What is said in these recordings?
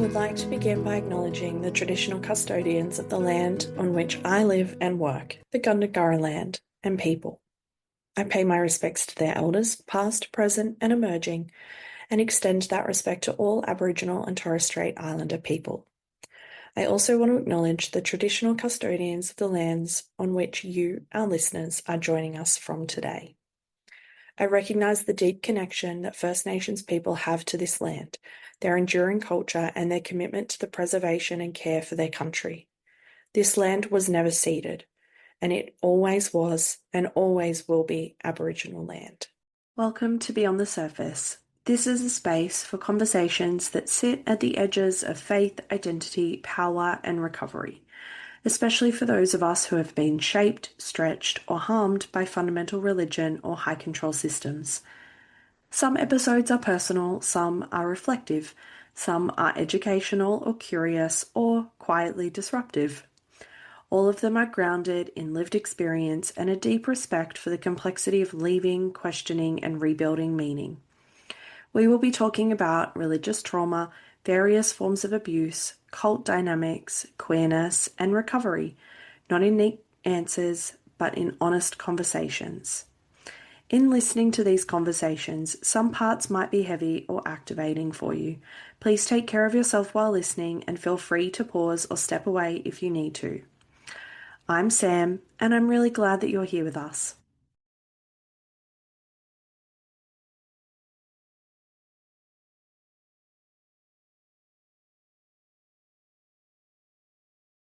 would like to begin by acknowledging the traditional custodians of the land on which I live and work, the Gundungurra land, and people. I pay my respects to their elders, past, present, and emerging, and extend that respect to all Aboriginal and Torres Strait Islander people. I also want to acknowledge the traditional custodians of the lands on which you, our listeners, are joining us from today. I recognise the deep connection that First Nations people have to this land, their enduring culture, and their commitment to the preservation and care for their country. This land was never ceded, and it always was and always will be Aboriginal land. Welcome to Beyond the Surface. This is a space for conversations that sit at the edges of faith, identity, power, and recovery, especially for those of us who have been shaped, stretched, or harmed by fundamental religion or high control systems. Some episodes are personal, some are reflective, some are educational or curious, or quietly disruptive. All of them are grounded in lived experience and a deep respect for the complexity of leaving, questioning, and rebuilding meaning. We will be talking about religious trauma, various forms of abuse, cult dynamics, queerness, and recovery, not in neat answers, but in honest conversations. In listening to these conversations, some parts might be heavy or activating for you. Please take care of yourself while listening and feel free to pause or step away if you need to. I'm Sam, and I'm really glad that you're here with us.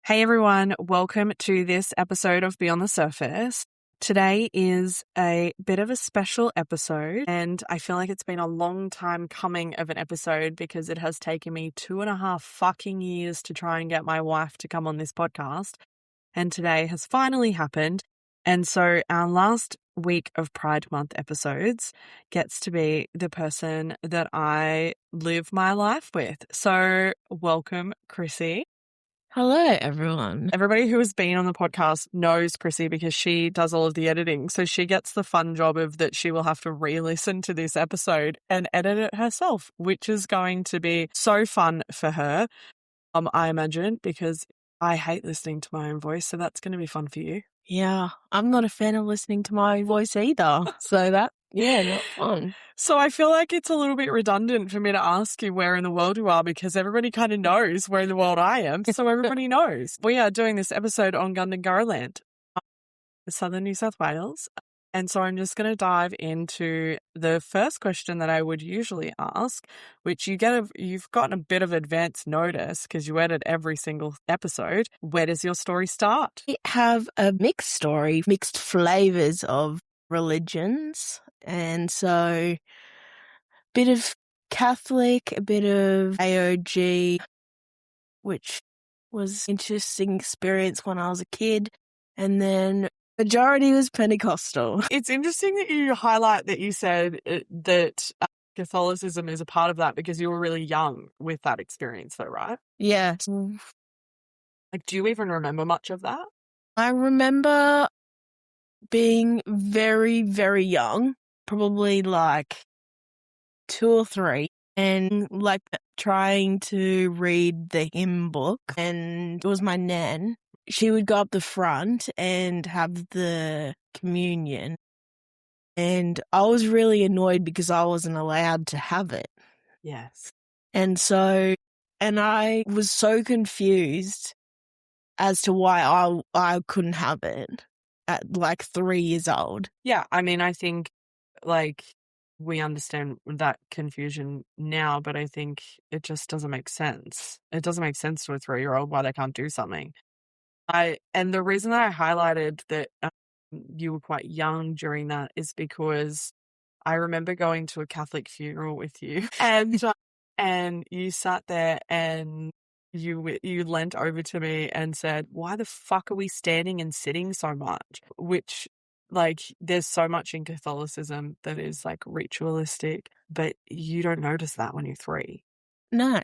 Hey everyone, welcome to this episode of Beyond the Surface. Today is a bit of a special episode, and I feel like it's been a long time coming of an episode because it has taken me 2.5 fucking years to try and get my wife to come on this podcast, and today has finally happened. And so our last week of Pride Month episodes gets to be the person that I live my life with. So welcome, Chrissy. Hello, everyone. Everybody who has been on the podcast knows Chrissy because she does all of the editing. So she gets the fun job of that she will have to re-listen to this episode and edit it herself, which is going to be so fun for her, I imagine, because I hate listening to my own voice. So that's going to be fun for you. Yeah, I'm not a fan of listening to my voice either. So not fun. So I feel like it's a little bit redundant for me to ask you where in the world you are because everybody kind of knows where in the world I am. So everybody knows. We are doing this episode on Gundungurra land, southern New South Wales. And so I'm just going to dive into the first question that I would usually ask, which you've gotten a bit of advance notice because you edit every single episode. Where does your story start? We have a mixed story, mixed flavors of religions. And so a bit of Catholic, a bit of AOG, which was an interesting experience when I was a kid. And then majority was Pentecostal. It's interesting that you highlight that you said that Catholicism is a part of that because you were really young with that experience though, right? Yeah. Like, do you even remember much of that? I remember being very, very young, probably like 2 or 3, and like trying to read the hymn book, and it was my nan. She would go up the front and have the communion, and I was really annoyed because I wasn't allowed to have it. Yes. And I was so confused as to why I couldn't have it at like 3 years old. Yeah, I mean, I think like we understand that confusion now, but I think it just doesn't make sense. It doesn't make sense to a 3-year-old why they can't do something. And the reason that I highlighted that you were quite young during that is because I remember going to a Catholic funeral with you, and you sat there and you leant over to me and said, "Why the fuck are we standing and sitting so much?" Which, like, there's so much in Catholicism that is like ritualistic, but you don't notice that when you're 3. No.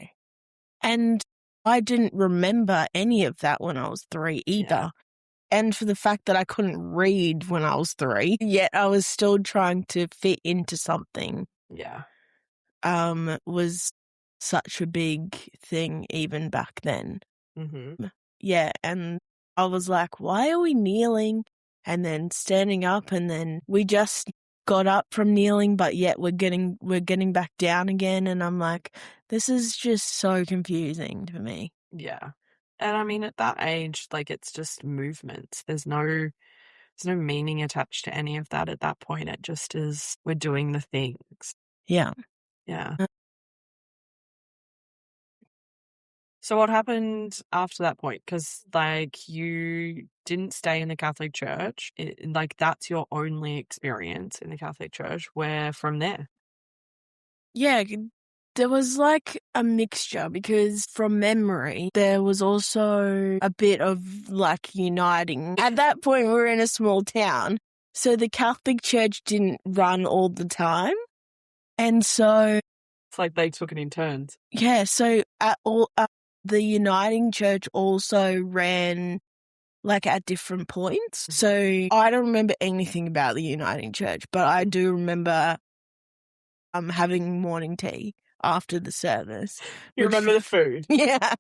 And I didn't remember any of that when I was 3 either. Yeah. And for the fact that I couldn't read when I was 3, yet I was still trying to fit into something. Yeah. Was such a big thing even back then. Mm-hmm. Yeah, and I was like, why are we kneeling and then standing up, and then we just got up from kneeling, but yet we're getting back down again, and I'm like, this is just so confusing to me. Yeah. And I mean, at that age, like, it's just movements. There's no meaning attached to any of that at that point. It just is, we're doing the things. Yeah. Yeah. So what happened after that point? Because, like, you didn't stay in the Catholic Church. Like, that's your only experience in the Catholic Church. Where from there? Yeah, there was like a mixture, because from memory, there was also a bit of like uniting. At that point, we were in a small town, so the Catholic Church didn't run all the time. And so, It's like they took it in turns. yeah, so the Uniting Church also ran like at different points. So I don't remember anything about the Uniting Church, but I do remember having morning tea after the service. You remember the food? Yeah.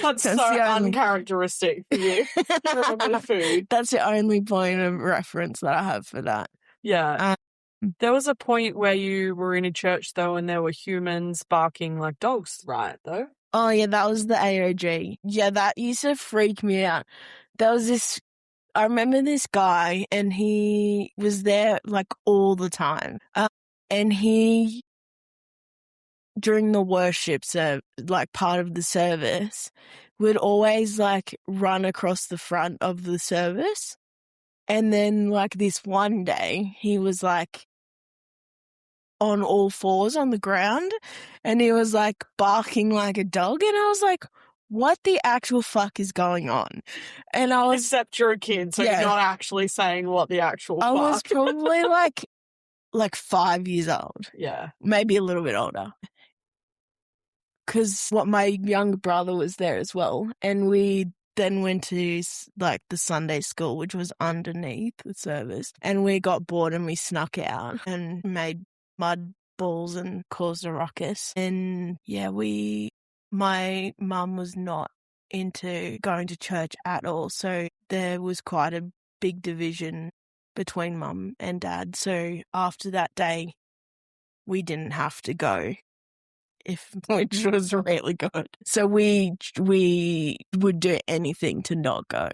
That's so uncharacteristic for you. You remember the food. That's the only point of reference that I have for that. Yeah. There was a point where you were in a church, though, and there were humans barking like dogs, right, though? Oh, yeah, that was the AOG. Yeah, that used to freak me out. There was this, I remember this guy, and he was there like all the time. And he, during the worship, like part of the service, would always like run across the front of the service. And then like this one day, he was like on all fours on the ground, and he was like barking like a dog, and I was like, what the actual fuck is going on? And I was, except you're a kid, so Yeah. you're not actually saying what the actual I fuck. was probably like 5 years old, Yeah. maybe a little bit older, because my younger brother was there as well, and we then went to like the Sunday school, which was underneath the service, and we got bored and we snuck out and made mud balls and caused a ruckus. And yeah, my mum was not into going to church at all, so there was quite a big division between mum and dad. So after that day, we didn't have to go, which was really good. So we would do anything to not go.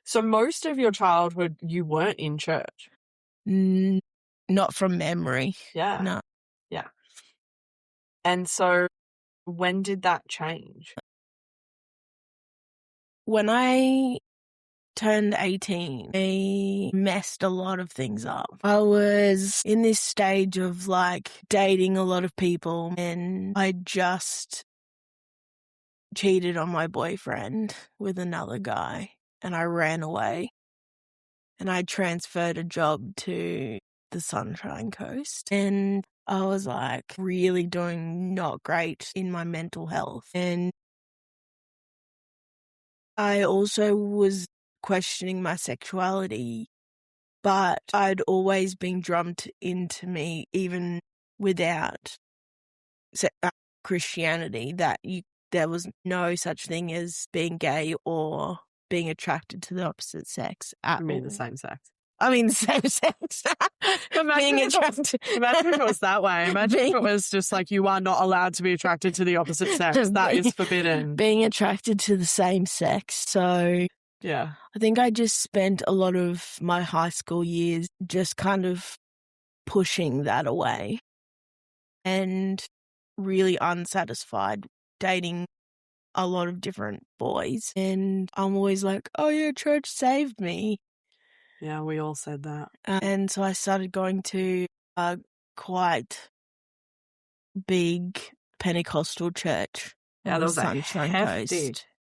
So most of your childhood, you weren't in church? Not from memory. Yeah. No. Yeah. And so when did that change? When I turned 18, I messed a lot of things up. I was in this stage of like dating a lot of people, and I just cheated on my boyfriend with another guy, and I ran away, and I transferred a job to the Sunshine Coast, and I was like really doing not great in my mental health. And I also was questioning my sexuality, but I'd always been drummed into me, even without Christianity, that there was no such thing as being gay or being attracted to the opposite sex at all. You mean the same sex? I mean the same sex. Imagine if it was that way. Imagine if it was just like, you are not allowed to be attracted to the opposite sex. That is forbidden. Being attracted to the same sex. So yeah, I think I just spent a lot of my high school years just kind of pushing that away and really unsatisfied, dating a lot of different boys. And I'm always like, oh yeah, church saved me. Yeah, we all said that. And so I started going to a quite big Pentecostal church. Yeah, there was a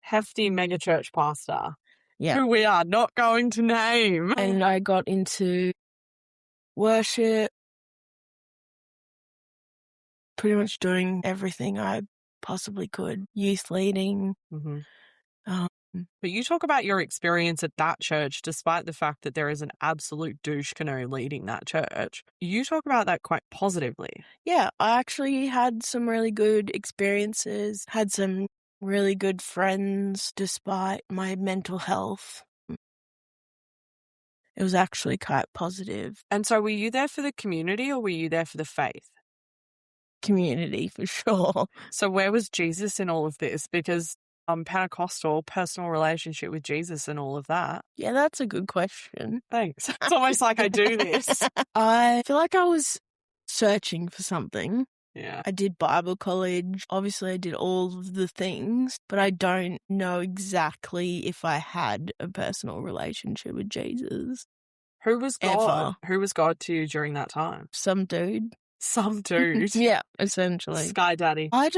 hefty mega church pastor. Yeah. Who we are not going to name. And I got into worship, pretty much doing everything I possibly could. Youth leading. Mm-hmm. But you talk about your experience at that church, despite the fact that there is an absolute douche canoe leading that church. You talk about that quite positively. Yeah, I actually had some really good experiences, had some really good friends despite my mental health. It was actually quite positive. And so were you there for the community or were you there for the faith? Community, for sure. So where was Jesus in all of this? Because Pentecostal, personal relationship with Jesus and all of that. Yeah, that's a good question. Thanks. It's almost like I do this. I feel like I was searching for something. Yeah. I did Bible college. Obviously, I did all of the things, but I don't know exactly if I had a personal relationship with Jesus. Who was God? Ever. Who was God to you during that time? Some dude. Some dude. Yeah, essentially. Sky Daddy. I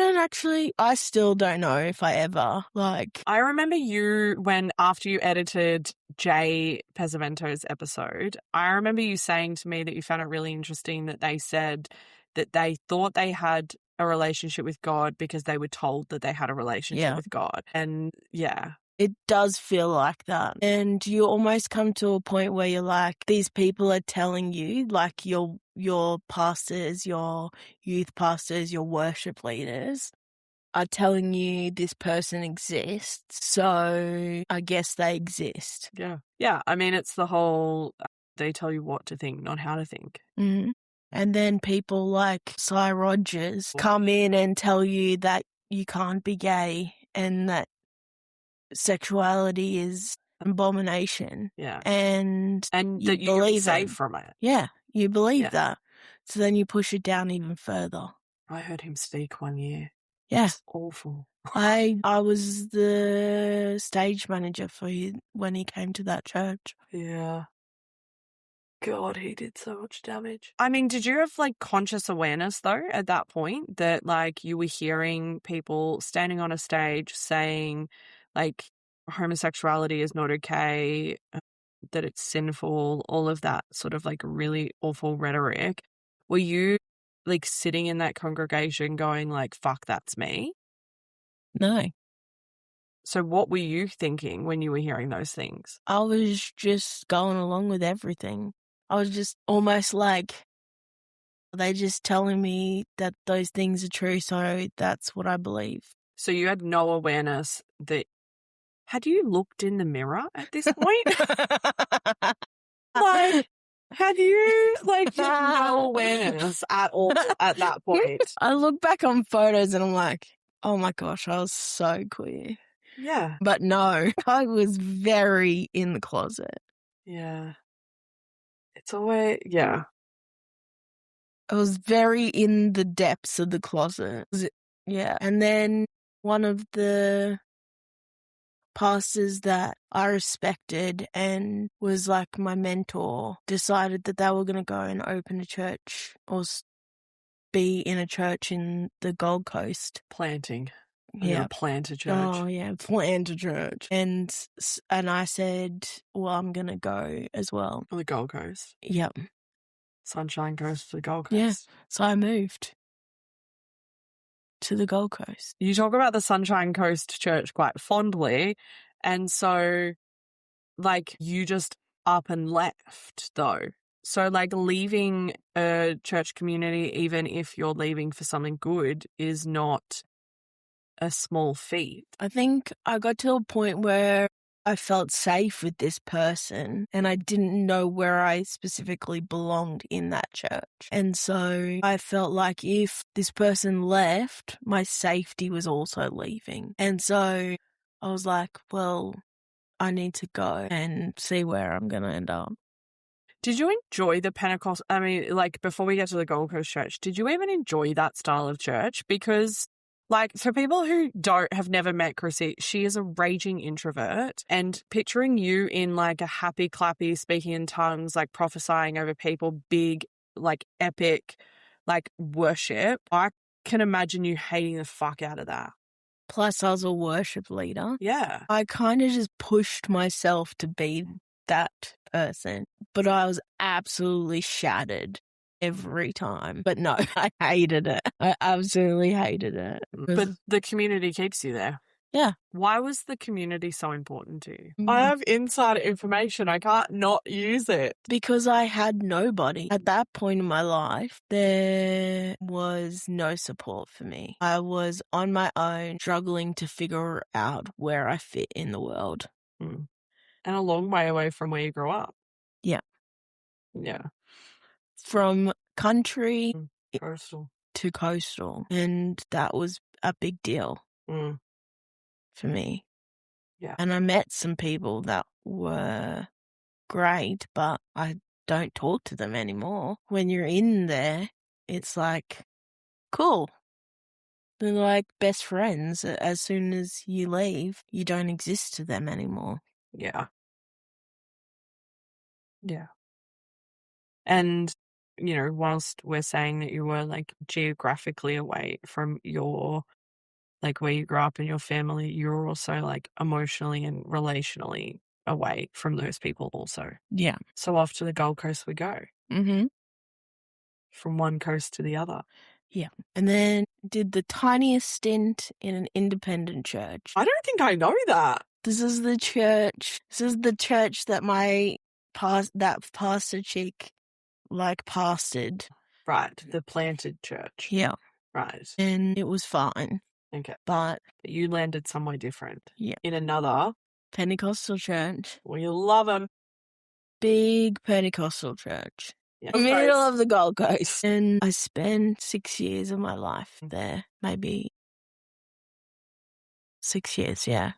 still don't know if I ever, I remember you after you edited Jay Pesavento's episode, I remember you saying to me that you found it really interesting that they said that they thought they had a relationship with God because they were told that they had a relationship with God. And yeah. It does feel like that. And you almost come to a point where you're like, these people are telling you, like your pastors, your youth pastors, your worship leaders are telling you this person exists. So I guess they exist. Yeah. Yeah. I mean, it's the whole, they tell you what to think, not how to think. Mm-hmm. And then people like Cy Rogers come in and tell you that you can't be gay and that sexuality is an abomination. Yeah. And that you can be saved from it. Yeah, you believe that. So then you push it down even further. I heard him speak one year. Yeah. It's awful. I was the stage manager for you when he came to that church. Yeah. God, he did so much damage. I mean, did you have conscious awareness though at that point that you were hearing people standing on a stage saying homosexuality is not okay, that it's sinful, all of that sort of really awful rhetoric? Were you sitting in that congregation going fuck, that's me? No. So what were you thinking when you were hearing those things? I was just going along with everything. I was just almost they're just telling me that those things are true, so that's what I believe. So you had no awareness that... Had you looked in the mirror at this point? Had you, no awareness at all at that point? I look back on photos and I'm like, oh my gosh, I was so queer. Yeah. But no, I was very in the closet. Yeah. It's always, yeah. I was very in the depths of the closet. Yeah. And then one of the pastors that I respected and was my mentor decided that they were going to go and open a church or be in a church in the Gold Coast. Planting. Yeah. Plant a church. Oh, yeah. Plant a church. And I said, well, I'm going to go as well. On the Gold Coast. Yep. Sunshine Coast to the Gold Coast. Yeah. So I moved to the Gold Coast. You talk about the Sunshine Coast Church quite fondly. And so, you just up and left, though. So, leaving a church community, even if you're leaving for something good, is not a small feat. I think I got to a point where I felt safe with this person and I didn't know where I specifically belonged in that church. And so I felt like if this person left, my safety was also leaving. And so I was like, well, I need to go and see where I'm going to end up. Did you enjoy the Pentecostal, before we get to the Gold Coast Church, did you even enjoy that style of church? Because for people who have never met Chrissy, she is a raging introvert, and picturing you in a happy clappy speaking in tongues, prophesying over people, big, epic, worship, I can imagine you hating the fuck out of that. Plus I was a worship leader. Yeah. I kind of just pushed myself to be that person, but I was absolutely shattered every time. But no, I hated it. I absolutely hated it. But the community keeps you there. Yeah. Why was the community so important to you? Mm. I have insider information. I can't not use it. Because I had nobody. At that point in my life, there was no support for me. I was on my own, struggling to figure out where I fit in the world. And a long way away from where you grew up. Yeah. Yeah. From country Coastal. to coastal. And that was a big deal for me. Yeah. And I met some people that were great, but I don't talk to them anymore. When you're in there, it's like, cool. They're like best friends. As soon as you leave, you don't exist to them anymore. Yeah. Yeah. And, you know, whilst we're saying that you were like geographically away from your, like where you grew up and your family, you were also like emotionally and relationally away from those people also. Yeah. So off to the Gold Coast we go. Mm-hmm. From one coast to the other. Yeah. And then did the tiniest stint in an independent church. I don't think I know that. This is the church that that pastor chick pastored. Right. The planted church. Yeah. Right. And it was fine. Okay. But you landed somewhere different. Yeah. In another Pentecostal church. We love them. Big Pentecostal church. Yeah. Middle of the Gold Coast. And I spent 6 years of my life there. Maybe 6 years, yeah.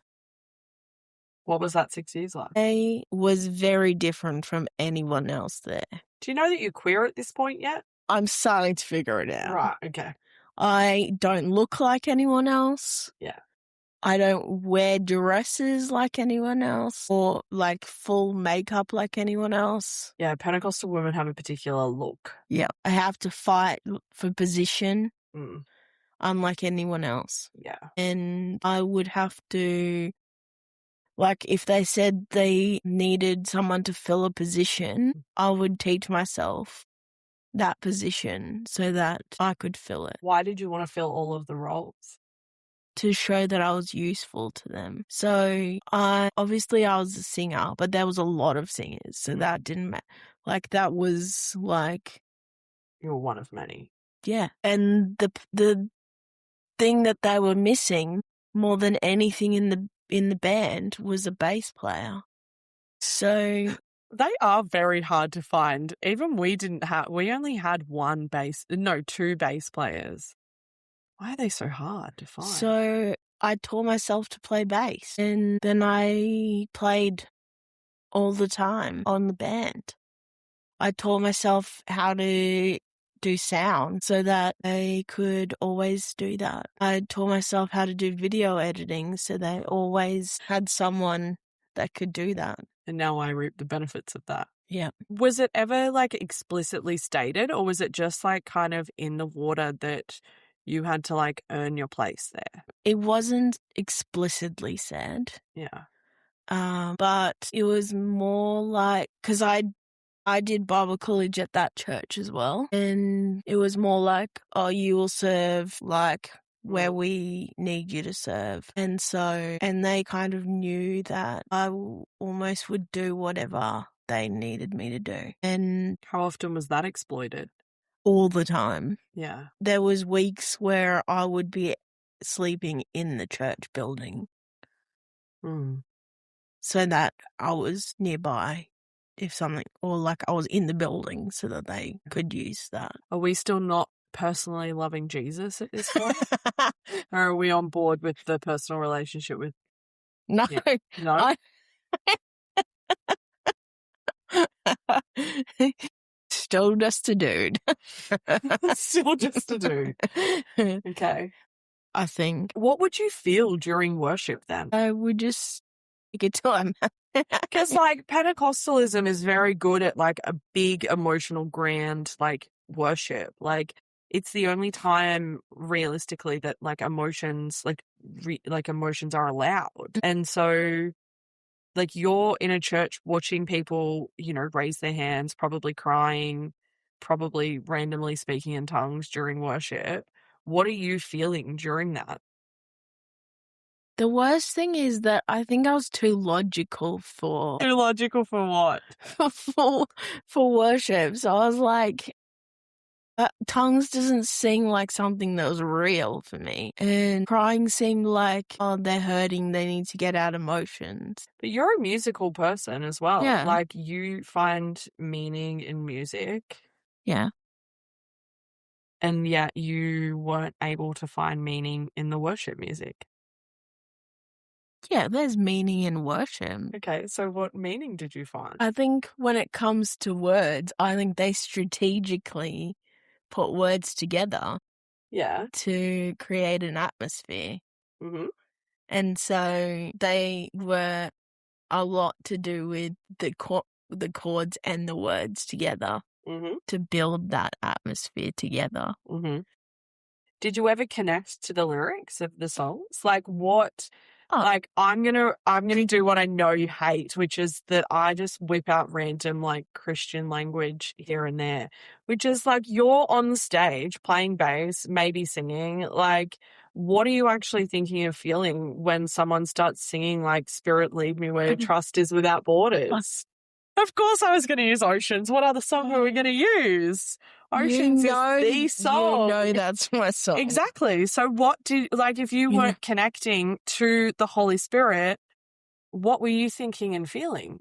What was that 6 years like? I was very different from anyone else there. Do you know that you're queer at this point yet? I'm starting to figure it out. Right, okay. I don't look like anyone else. Yeah. I don't wear dresses like anyone else or like full makeup like anyone else. Yeah, Pentecostal women have a particular look. Yeah. I have to fight for position unlike anyone else. Yeah. And I would have to, like, if they said they needed someone to fill a position, I would teach myself that position so that I could fill it. Why did you want to fill all of the roles? To show that I was useful to them. So I was a singer, but there was a lot of singers, so that didn't matter. Like that was like you were one of many. Yeah, and the thing that they were missing more than anything in the band was a bass player. So they are very hard to find. Even we only had two bass players. Why are they so hard to find? So I taught myself to play bass, and then I played all the time on the band. I taught myself how to do sound so that I could always do that. I taught myself how to do video editing so they always had someone that could do that. And now I reap the benefits of that. Yeah. Was it ever like explicitly stated, or was it just like kind of in the water that you had to like earn your place there? It wasn't explicitly said. Yeah. But it was more like, because I did Bible college at that church as well. And it was more like, oh, you will serve like where we need you to serve. And they kind of knew that I almost would do whatever they needed me to do. And how often was that exploited? All the time. Yeah. There was weeks where I would be sleeping in the church building. So that I was nearby if something, or like I was in the building so that they could use that. Are we still not personally loving Jesus at this point? Or are we on board with the personal relationship with? No. Yeah. No? Still just a dude. Still just a dude. Okay. I think. What would you feel during worship then? I would just take it time. Because like Pentecostalism is very good at like a big emotional grand like worship. Like it's the only time realistically that like emotions emotions are allowed. And so like you're in a church watching people, you know, raise their hands, probably crying, probably randomly speaking in tongues during worship. What are you feeling during that? The worst thing is that I think I was too logical for Too logical for what? for worship. So I was like, tongues doesn't seem like something that was real for me. And crying seemed like, oh, they're hurting, they need to get out emotions. But you're a musical person as well. Yeah. Like, you find meaning in music, Yeah. and yet you weren't able to find meaning in the worship music. Yeah, there's meaning in worship. Okay, so what meaning did you find? I think when it comes to words, I think they strategically put words together Yeah. to create an atmosphere. Mm-hmm. And so they were a lot to do with the chords and the words together Mm-hmm. to build that atmosphere together. Mm-hmm. Did you ever connect to the lyrics of the songs? Like, what? Oh. Like, I'm gonna do what I know you hate, which is that I just whip out random like Christian language here and there, which is like, you're on the stage playing bass, maybe singing. Like, what are you actually thinking of feeling when someone starts singing like "Spirit, lead me where trust is without borders"? Of course, I was going to use Oceans. What other song were we going to use? Oceans is the song. You know that's my song. Exactly. So what if you weren't connecting to the Holy Spirit, what were you thinking and feeling?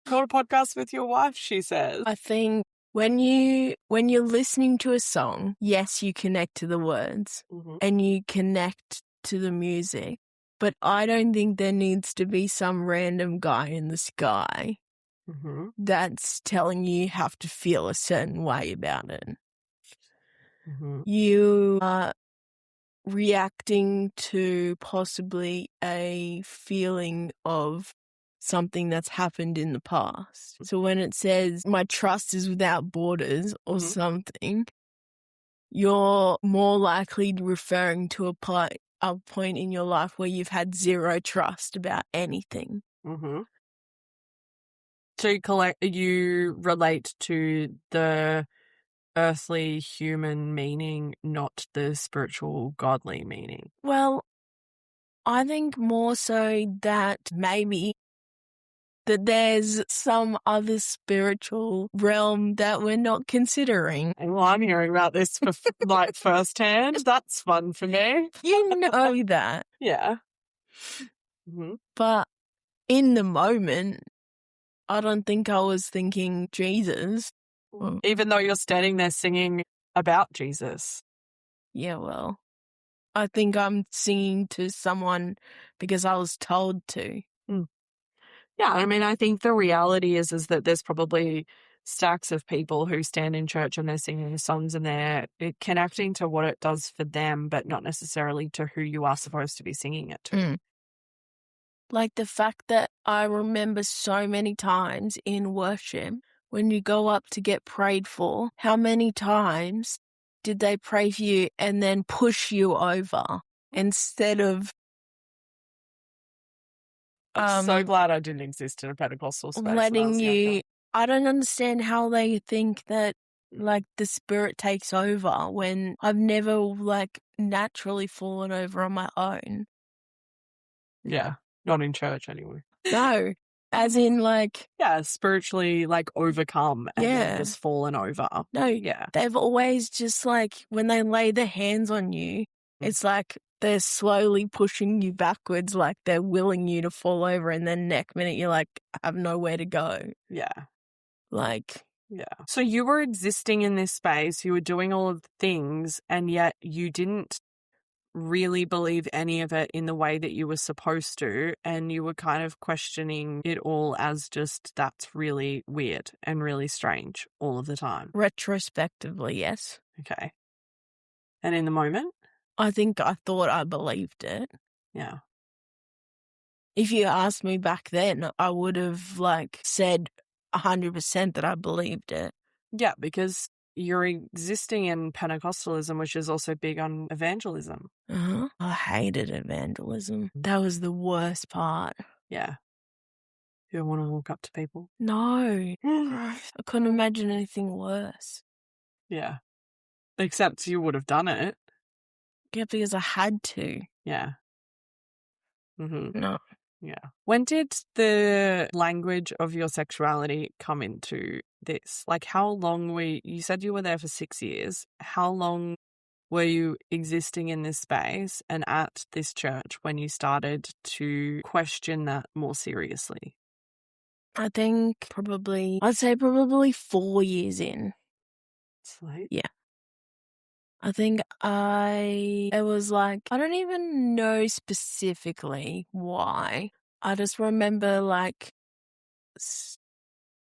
Call a podcast with your wife, she says. I think when you're listening to a song, yes, you connect to the words and you connect to the music. But I don't think there needs to be some random guy in the sky that's telling you have to feel a certain way about it. You are reacting to possibly a feeling of something that's happened in the past. So when it says, my trust is without borders or something, you're more likely referring to a point in your life where you've had zero trust about anything. So you relate to the earthly human meaning, not the spiritual godly meaning. Well, I think more so that maybe that there's some other spiritual realm that we're not considering. Well, I'm hearing about this for like firsthand. That's fun for me. You know that. Yeah. But in the moment, I don't think I was thinking Jesus. Even though you're standing there singing about Jesus. Yeah, well, I think I'm singing to someone because I was told to. Yeah, I mean, I think the reality is that there's probably stacks of people who stand in church and they're singing songs and they're connecting to what it does for them, but not necessarily to who you are supposed to be singing it to. Like the fact that I remember so many times in worship, when you go up to get prayed for, how many times did they pray for you and then push you over instead of... I'm so glad I didn't exist in a Pentecostal space. Letting you... I don't understand how they think that like the Spirit takes over when I've never like naturally fallen over on my own. Yeah, not in church anyway. No, as in like... Yeah, spiritually like overcome and then just fallen over. No, yeah. They've always just like, when they lay their hands on you, it's like they're slowly pushing you backwards, like they're willing you to fall over, and then next minute you're like, I have nowhere to go. Yeah. Like... Yeah. So you were existing in this space, you were doing all of the things, and yet you didn't really believe any of it in the way that you were supposed to, and you were kind of questioning it all as just, that's really weird and really strange all of the time. Retrospectively, yes. Okay. And in the moment? I think I thought I believed it. Yeah. If you asked me back then, I would have like said 100% that I believed it. Yeah, because you're existing in Pentecostalism, which is also big on evangelism. I hated evangelism. That was the worst part. Yeah. You don't want to walk up to people? No. I couldn't imagine anything worse. Yeah. Except you would have done it. Yeah, because I had to. Yeah. Mm-hmm. No. Yeah. When did the language of your sexuality come into this? Like, how long you said you were there for 6 years. How long were you existing in this space and at this church when you started to question that more seriously? I think I'd say probably 4 years in. Sweet. Yeah. I think it was like, I don't even know specifically why. I just remember like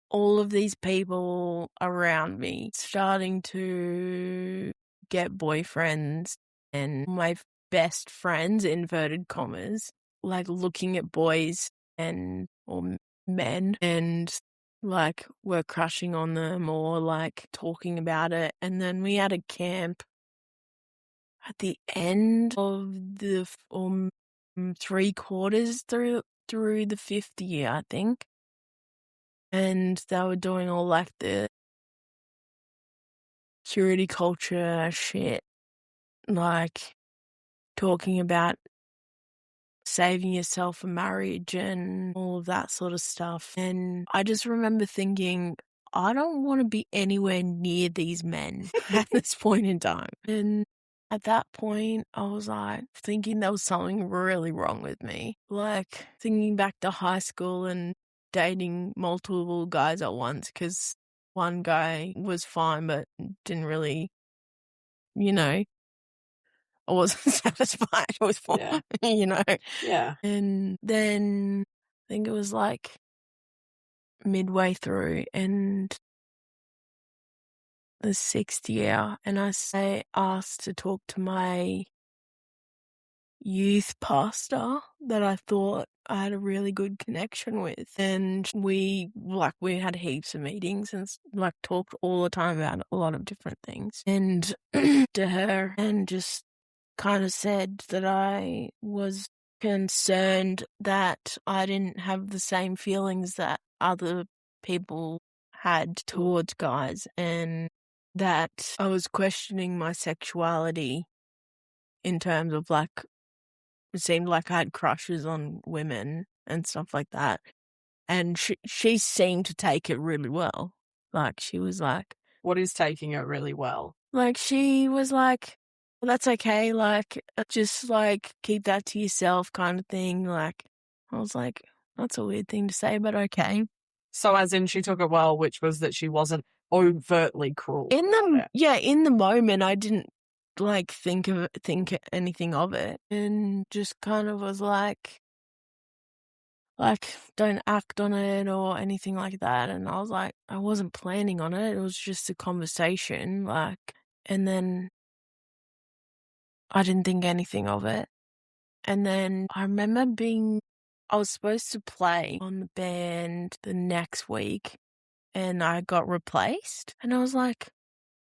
all of these people around me starting to get boyfriends, and my best friends, inverted commas, like looking at boys or men and like were crushing on them or like talking about it. And then we had a camp at the end of the 3/4 through the 5th year, I think. And they were doing all like the purity culture shit, like talking about saving yourself for marriage and all of that sort of stuff. And I just remember thinking, I don't want to be anywhere near these men at this point in time. And at that point, I was like thinking there was something really wrong with me. Like thinking back to high school and dating multiple guys at once, because one guy was fine but didn't really, I wasn't satisfied with Yeah. Yeah. And then I think it was like midway through and the 6th year, and I asked to talk to my youth pastor that I thought I had a really good connection with. And we had heaps of meetings and like talked all the time about a lot of different things. And to her, and just kind of said that I was concerned that I didn't have the same feelings that other people had towards guys, and that I was questioning my sexuality in terms of like, it seemed like I had crushes on women and stuff like that. And she seemed to take it really well. Like she was like, what is taking it really well? Like she was like, well, that's okay. Like just like keep that to yourself kind of thing. Like I was like, that's a weird thing to say, but okay. So as in she took it well, which was that she wasn't overtly cruel. In the moment I didn't like think anything of it, and just kind of was like don't act on it or anything like that. And I was like, I wasn't planning on it. It was just a conversation, like, and then I didn't think anything of it. And then I remember I was supposed to play on the band the next week, and I got replaced. And I was like,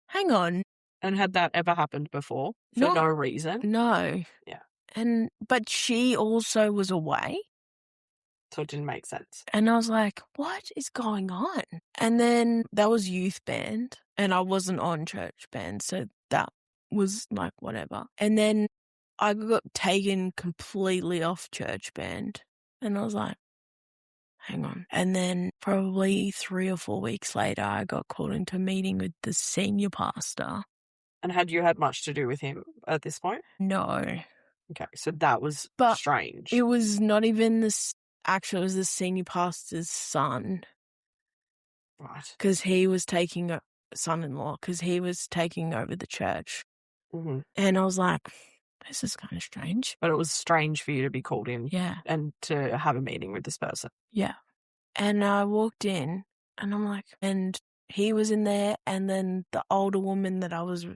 hang on. And had that ever happened before? For no reason? No. Yeah. But she also was away. So it didn't make sense. And I was like, what is going on? And then that was youth band, and I wasn't on church band, so that was like whatever. And then I got taken completely off church band, and I was like, hang on. And then probably 3 or 4 weeks later, I got called into a meeting with the senior pastor. And had you had much to do with him at this point? No. Okay, so that was strange. It was not even actually, it was the senior pastor's son. Right. Because he was son-in-law, because he was taking over the church. Mm-hmm. And I was like, this is kind of strange. But it was strange for you to be called in. Yeah. And to have a meeting with this person. Yeah. And I walked in, and I'm like, and he was in there, and then the older woman that I was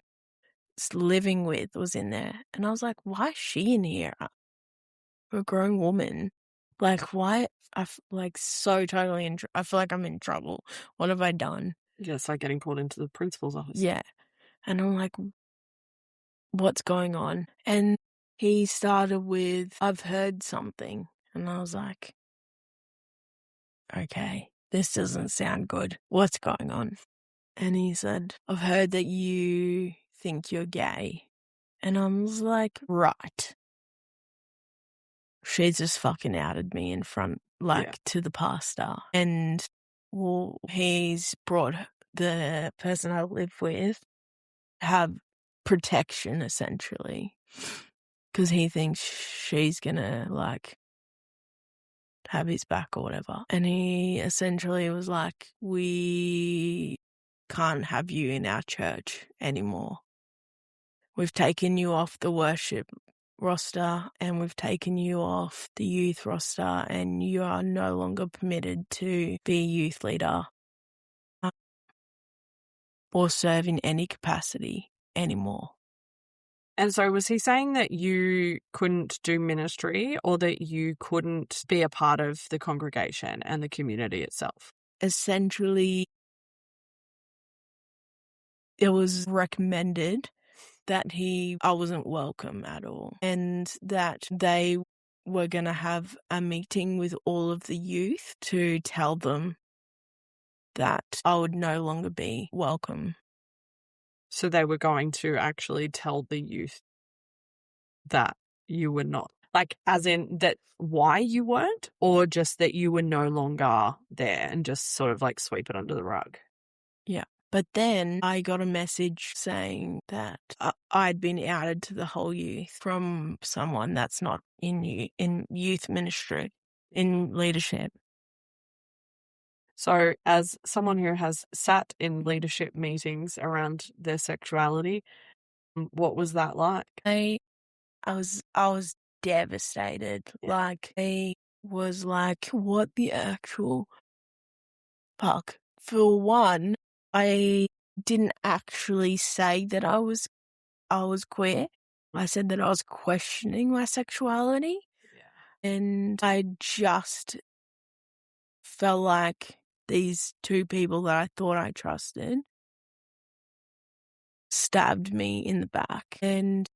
living with was in there. And I was like, why is she in here? A grown woman. Like, why? So totally I feel like I'm in trouble. What have I done? Yeah, it's like getting called into the principal's office. Yeah. And I'm like, what's going on? And he started with, I've heard something. And I was like, okay, this doesn't sound good. What's going on? And he said, I've heard that you think you're gay. And I was like, right. She's just fucking outed me in front, to the pastor. And, well, he's brought the person I live with have protection, essentially, because he thinks she's gonna, have his back or whatever. And he essentially was like, we can't have you in our church anymore. We've taken you off the worship roster and we've taken you off the youth roster, and you are no longer permitted to be a youth leader or serve in any capacity anymore. And so was he saying that you couldn't do ministry, or that you couldn't be a part of the congregation and the community itself? Essentially, it was recommended that I wasn't welcome at all, and that they were going to have a meeting with all of the youth to tell them that I would no longer be welcome. So they were going to actually tell the youth that you were not, as in that why you weren't, or just that you were no longer there and just sort of sweep it under the rug? Yeah. But then I got a message saying that I'd been outed to the whole youth from someone that's not in youth ministry, in leadership. So as someone who has sat in leadership meetings around their sexuality, what was that like? I was devastated. Yeah. I was like, what the actual fuck? For one, I didn't actually say that I was queer. I said that I was questioning my sexuality. Yeah. And I just felt like these two people that I thought I trusted stabbed me in the back. And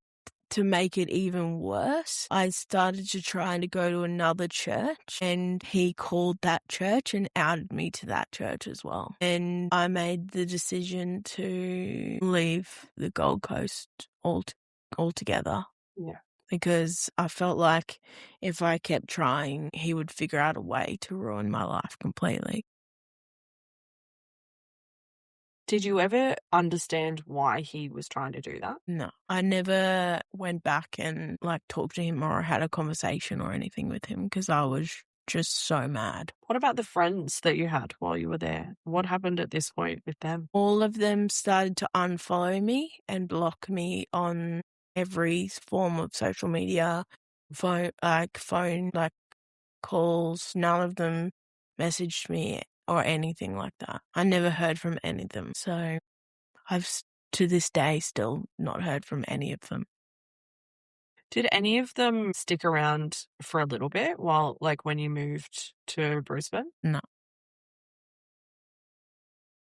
to make it even worse, I started to try to go to another church, and he called that church and outed me to that church as well. And I made the decision to leave the Gold Coast altogether. Yeah. Because I felt like if I kept trying, he would figure out a way to ruin my life completely. Did you ever understand why he was trying to do that? No, I never went back and talked to him or had a conversation or anything with him because I was just so mad. What about the friends that you had while you were there? What happened at this point with them? All of them started to unfollow me and block me on every form of social media, phone calls. None of them messaged me or anything like that. I never heard from any of them. So I've to this day still not heard from any of them. Did any of them stick around for a little bit while, when you moved to Brisbane? No.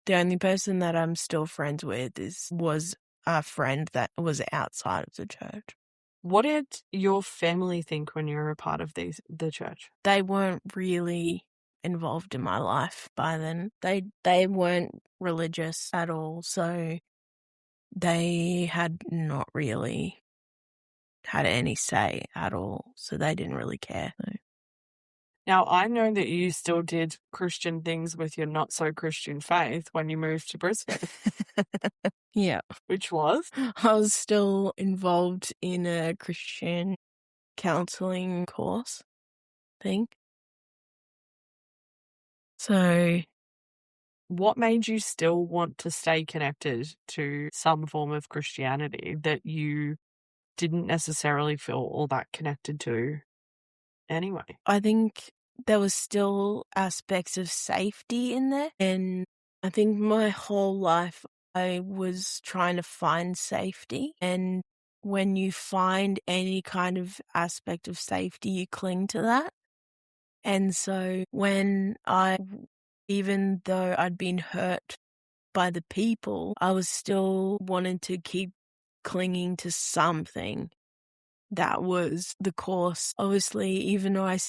The only person that I'm still friends with was a friend that was outside of the church. What did your family think when you were a part of the church? They weren't really involved in my life by then. They weren't religious at all, so they had not really had any say at all, so they didn't really care. So. Now, I know that you still did Christian things with your not-so-Christian faith when you moved to Brisbane. Yeah. Which was? I was still involved in a Christian counselling course thing. So... What made you still want to stay connected to some form of Christianity that you didn't necessarily feel all that connected to anyway? I think there was still aspects of safety in there. And I think my whole life I was trying to find safety. And when you find any kind of aspect of safety, you cling to that. And so even though I'd been hurt by the people, I was still wanting to keep clinging to something that was the course. Obviously, even though I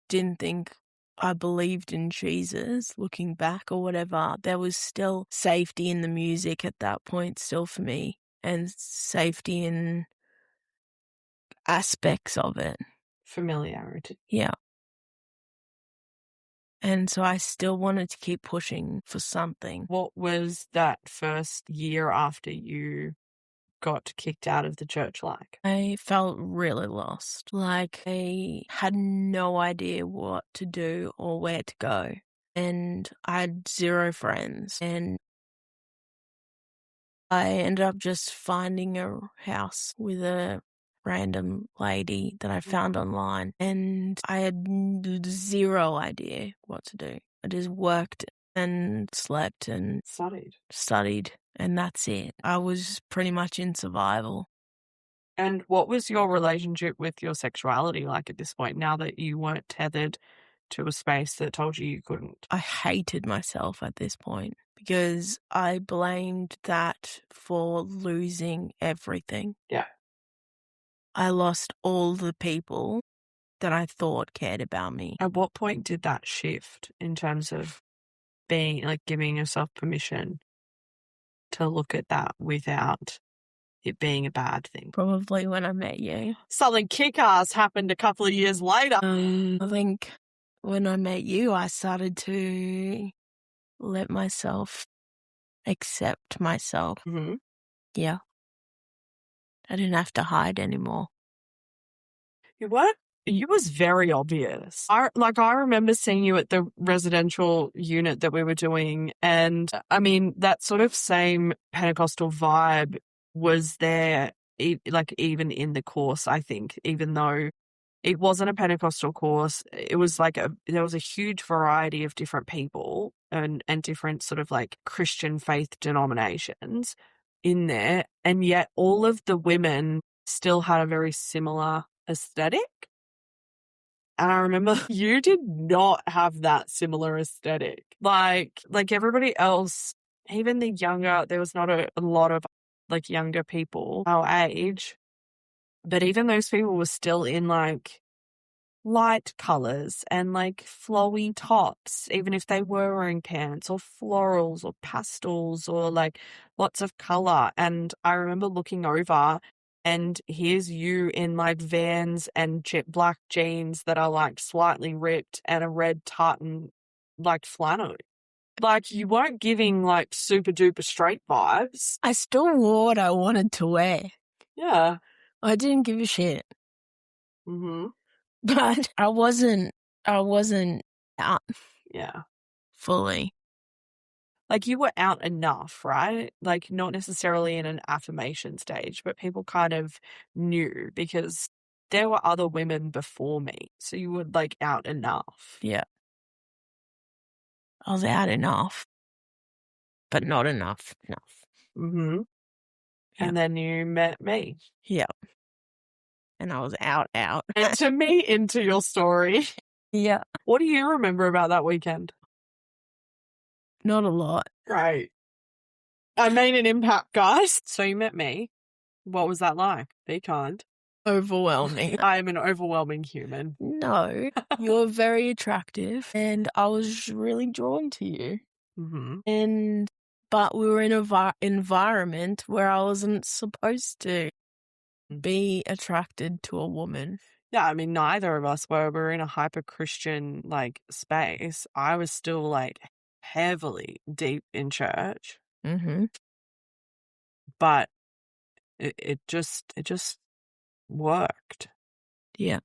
didn't think I believed in Jesus, looking back or whatever, there was still safety in the music at that point still for me, and safety in aspects of it. Familiarity. Yeah. And so I still wanted to keep pushing for something. What was that first year after you got kicked out of the church like? I felt really lost. Like I had no idea what to do or where to go. And I had zero friends. And I ended up just finding a house with a random lady that I found online. And I had zero idea what to do. I just worked and slept and studied. And that's it. I was pretty much in survival. And what was your relationship with your sexuality like at this point, now that you weren't tethered to a space that told you couldn't? I hated myself at this point because I blamed that for losing everything. Yeah. I lost all the people that I thought cared about me. At what point did that shift in terms of being like giving yourself permission to look at that without it being a bad thing? Probably when I met you. Something kick-ass happened a couple of years later. I think when I met you, I started to let myself accept myself. Mm-hmm. Yeah. I didn't have to hide anymore. You weren't. It was very obvious. I remember seeing you at the residential unit that we were doing, and I mean that sort of same Pentecostal vibe was there, even in the course. I think, even though it wasn't a Pentecostal course, it was there was a huge variety of different people and different sort of like Christian faith denominations in there, and yet all of the women still had a very similar aesthetic. And I remember you did not have that similar aesthetic. Like everybody else, even the younger, there was not a lot of like younger people our age, but even those people were still in like light colors and like flowy tops, even if they were wearing pants or florals or pastels or like lots of color. And I remember looking over, and here's you in like Vans and black jeans that are like slightly ripped and a red tartan like flannel. Like you weren't giving like super duper straight vibes. I still wore what I wanted to wear. Yeah. I didn't give a shit. Mm-hmm. But I wasn't out. Yeah. Fully. Like you were out enough, right? Like not necessarily in an affirmation stage, but people kind of knew because there were other women before me. So you were like out enough. Yeah. I was out enough, but not enough. Mm-hmm. Yeah. And then you met me. Yeah. And I was out. And to me, into your story. Yeah. What do you remember about that weekend? Not a lot. Right. I made an impact, guys. So you met me. What was that like? Be kind. Overwhelming. I am an overwhelming human. No, you're very attractive and I was really drawn to you. Mm-hmm. But we were in an environment where I wasn't supposed to be attracted to a woman. Yeah, I mean, neither of us were. We were in a hyper-Christian, like, space. I was still, like, heavily deep in church. Mm-hmm. But it just worked. Yeah.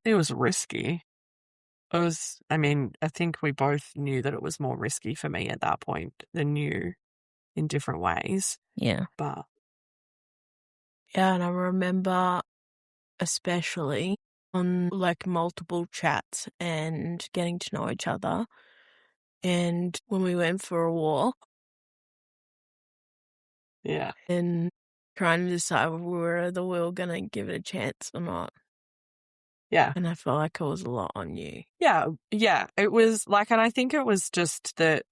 It was risky. I think we both knew that it was more risky for me at that point than you in different ways. Yeah. But yeah, and I remember especially on like multiple chats and getting to know each other. And when we went for a walk. Yeah. And trying to decide whether we were going to give it a chance or not. Yeah. And I felt like it was a lot on you. Yeah. Yeah. It was like, and I think it was just that,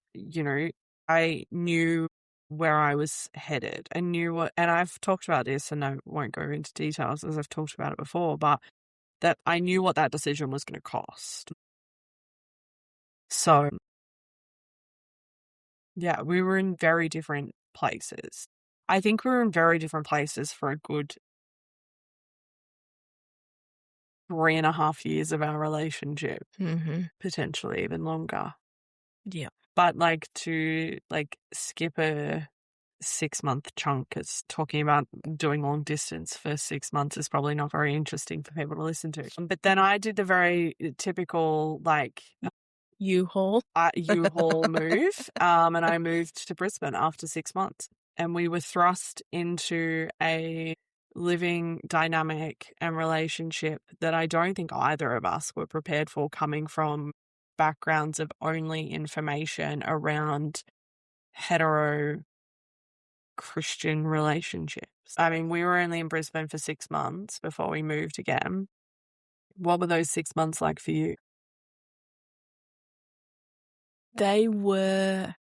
I knew where I was headed. I knew and I've talked about this and I won't go into details as I've talked about it before, but that I knew what that decision was going to cost. So, yeah, we were in very different places. I think we're in very different places for a good 3.5 years of our relationship, potentially even longer. Yeah. But to skip a 6-month chunk, is talking about doing long distance for 6 months is probably not very interesting for people to listen to. But then I did the very typical U-Haul. U-Haul move, and I moved to Brisbane after 6 months, and we were thrust into a living dynamic and relationship that I don't think either of us were prepared for, coming from backgrounds of only information around hetero Christian relationships. I mean, we were only in Brisbane for 6 months before we moved again. What were those 6 months like for you? They were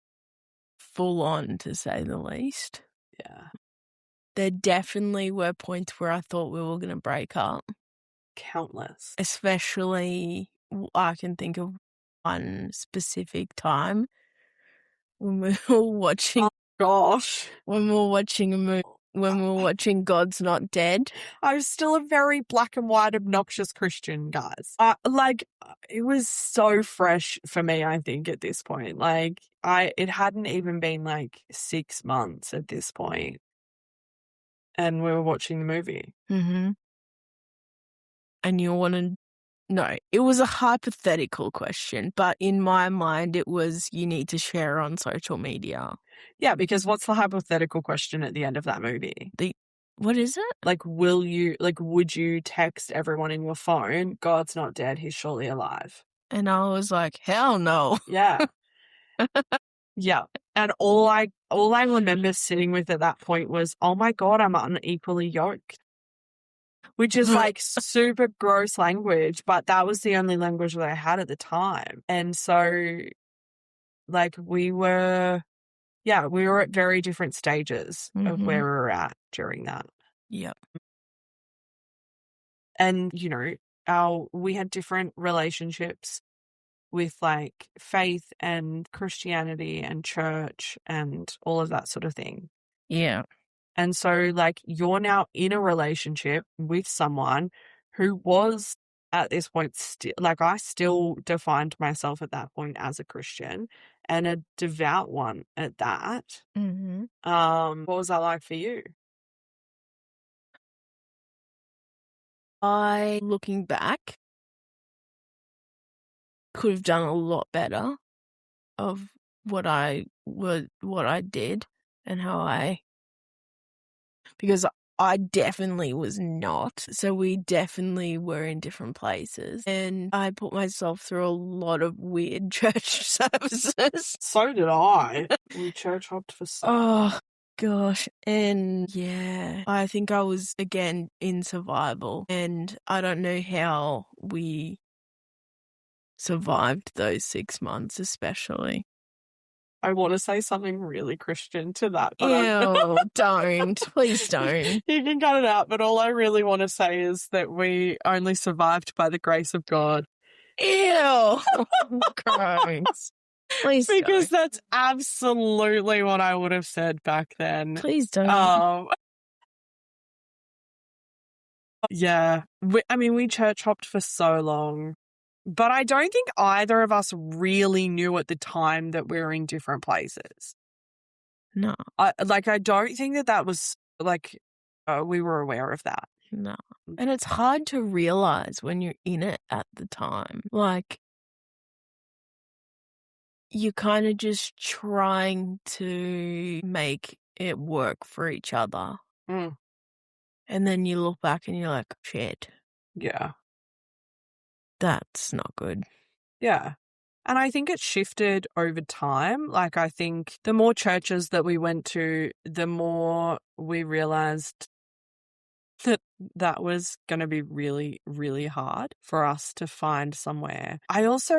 full on, to say the least. Yeah. There definitely were points where I thought we were going to break up. Countless. Especially, I can think of one specific time when we were watching. Oh, gosh. When we were watching a movie. When we were watching God's Not Dead. I was still a very black and white, obnoxious Christian, guys. It was so fresh for me, I think, at this point. It hadn't even been 6 months at this point, and we were watching the movie. Mm-hmm. And you wanted... No, it was a hypothetical question, but in my mind it was, you need to share on social media. Yeah, because what's the hypothetical question at the end of that movie? What is it? Would you text everyone in your phone, God's not dead, he's surely alive? And I was like, hell no. Yeah. Yeah. And all I remember sitting with at that point was, oh my God, I'm unequally yoked. Which is super gross language, but that was the only language that I had at the time. And so we were at very different stages of where we were at during that. Yep. And, we had different relationships with faith and Christianity and church and all of that sort of thing. Yeah. And so you're now in a relationship with someone who was at this point I still defined myself at that point as a Christian, and a devout one at that. Mm-hmm. What was that like for you? Looking back, could have done a lot better of what I did and how because I definitely was not. So we definitely were in different places. And I put myself through a lot of weird church services. So did I. We church hopped for Oh, gosh. And yeah, I think I was, again, in survival. And I don't know how we survived those 6 months, especially. I want to say something really Christian to that. But ew, don't. Please don't. You can cut it out, but all I really want to say is that we only survived by the grace of God. Ew. Gross. Please don't. Because that's absolutely what I would have said back then. Please don't. Yeah. We church hopped for so long. But I don't think either of us really knew at the time that we were in different places. No. I don't think that was we were aware of that. No. And it's hard to realize when you're in it at the time. You're kind of just trying to make it work for each other. Mm. And then you look back and you're like, shit. Yeah. That's not good. Yeah. And I think it shifted over time. I think the more churches that we went to, the more we realized that was going to be really, really hard for us to find somewhere. I also,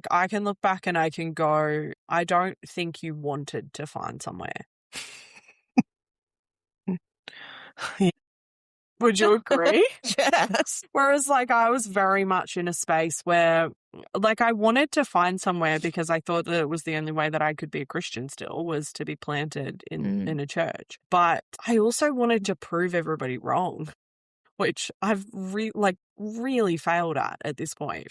I can look back and I can go, I don't think you wanted to find somewhere. Yeah. Would you agree? Yes. Whereas, like, I was very much in a space where, like, I wanted to find somewhere because I thought that it was the only way that I could be a Christian still was to be planted in a church. But I also wanted to prove everybody wrong, which I've really failed at this point.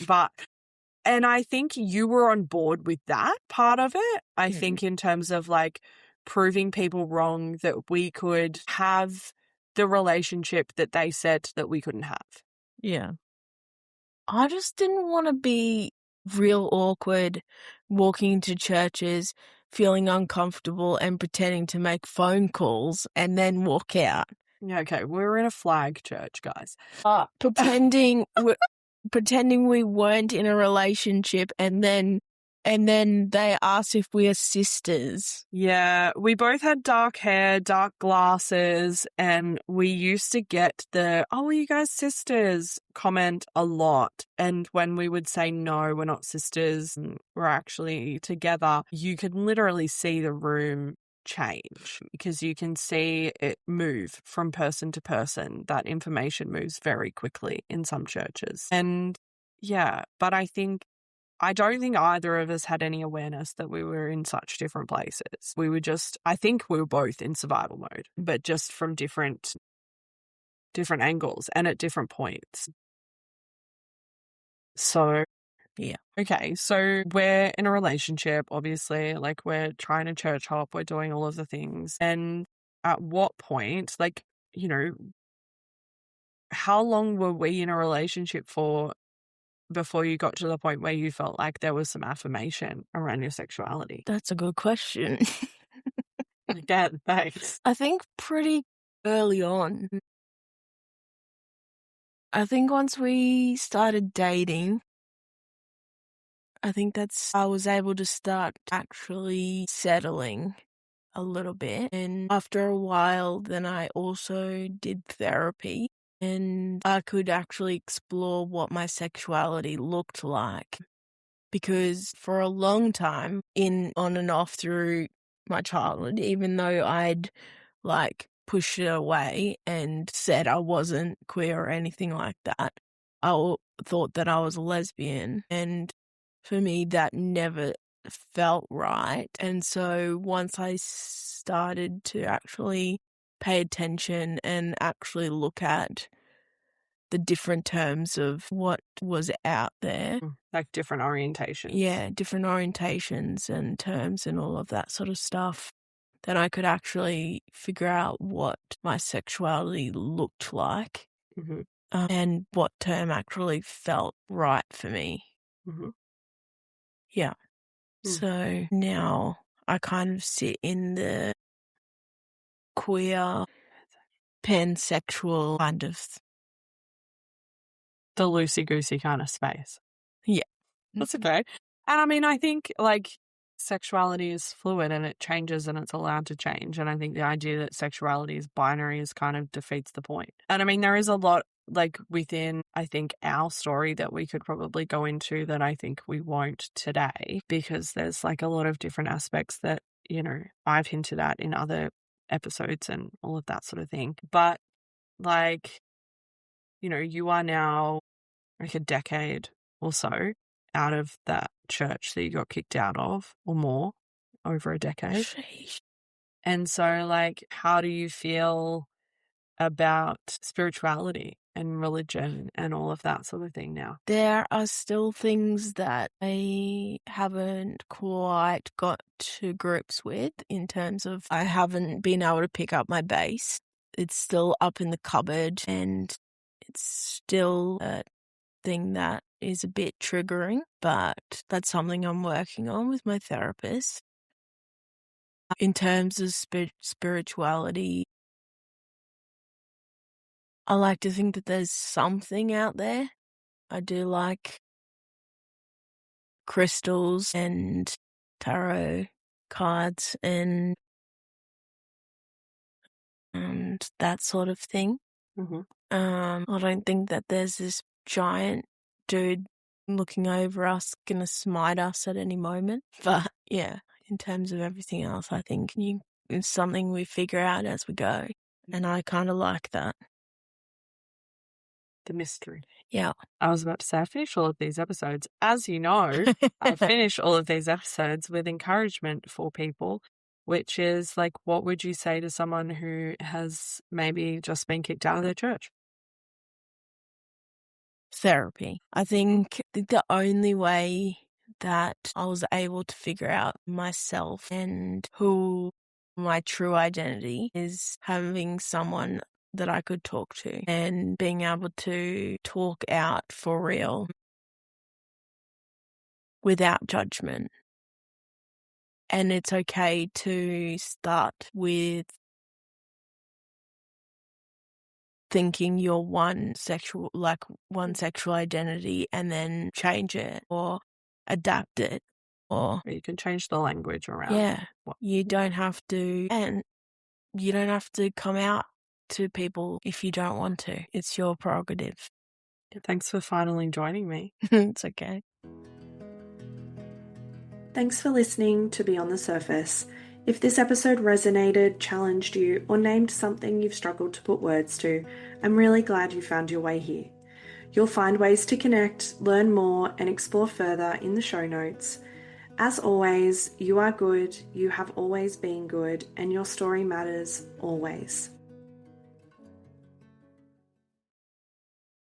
And I think you were on board with that part of it. I think in terms of like proving people wrong that we could have the relationship that they said that we couldn't have. Yeah. I just didn't want to be real awkward walking into churches, feeling uncomfortable and pretending to make phone calls and then walk out. Yeah, okay, we're in a flag church, guys. Pretending we weren't in a relationship and then they asked if we are sisters. Yeah, we both had dark hair, dark glasses, and we used to get the, "Oh, are you guys sisters?" comment a lot. And when we would say, "No, we're not sisters, we're actually together," you could literally see the room change because you can see it move from person to person. That information moves very quickly in some churches. And yeah, but I don't think either of us had any awareness that we were in such different places. We were just, I think we were both in survival mode, but just from different angles and at different points. So, yeah. Okay, so we're in a relationship, obviously, like we're trying to church hop, we're doing all of the things. And at what point, like, you know, how long were we in a relationship for before you got to the point where you felt like there was some affirmation around your sexuality? That's a good question. Again, thanks. I think pretty early on. I think once we started dating, I think I was able to start actually settling a little bit. And after a while, then I also did therapy. And I could actually explore what my sexuality looked like. Because for a long time, on and off through my childhood, even though I'd like pushed it away and said I wasn't queer or anything like that, I thought that I was a lesbian. And for me, that never felt right. And so once I started to actually pay attention and actually look at the different terms of what was out there. Like different orientations. Yeah, different orientations and terms and all of that sort of stuff. Then I could actually figure out what my sexuality looked like and what term actually felt right for me. Yeah. So now I kind of sit in the queer, pansexual kind of the loosey-goosey kind of space. Yeah. That's okay. And I mean, I think like sexuality is fluid and it changes and it's allowed to change. And I think the idea that sexuality is binary is kind of defeats the point. And I mean, there is a lot like within, I think, our story that we could probably go into that I think we won't today, because there's like a lot of different aspects that, you know, I've hinted at in other episodes and all of that sort of thing. But like, you know, you are now like a decade or so out of that church that you got kicked out of, or more, over a decade. Sheesh. And so, like, how do you feel about spirituality and religion and all of that sort of thing now? There are still things that I haven't quite got to grips with in terms of I haven't been able to pick up my bass. It's still up in the cupboard and it's still a thing that is a bit triggering, but that's something I'm working on with my therapist. In terms of spirituality, I like to think that there's something out there. I do like crystals and tarot cards and that sort of thing. I don't think that there's this giant dude looking over us gonna smite us at any moment. But yeah, in terms of everything else, I think it's something we figure out as we go. And I kind of like that. the mystery. Yeah. I was about to say I finish all of these episodes. As you know, I finish all of these episodes with encouragement for people, which is like, what would you say to someone who has maybe just been kicked out of their church? Therapy. I think the only way that I was able to figure out myself and who my true identity is having someone that I could talk to and being able to talk out for real without judgment. And it's okay to start with thinking you're one sexual identity and then change it or adapt it, or You can change the language around. Yeah. You don't have to, and you don't have to come out to people if you don't want to. It's your prerogative. Thanks for finally joining me. It's okay. Thanks for listening to Beyond the Surface. If this episode resonated, challenged you, or named something you've struggled to put words to, I'm really glad you found your way here. You'll find ways to connect, learn more, and explore further in the show notes. As always, you are good, you have always been good, and your story matters always.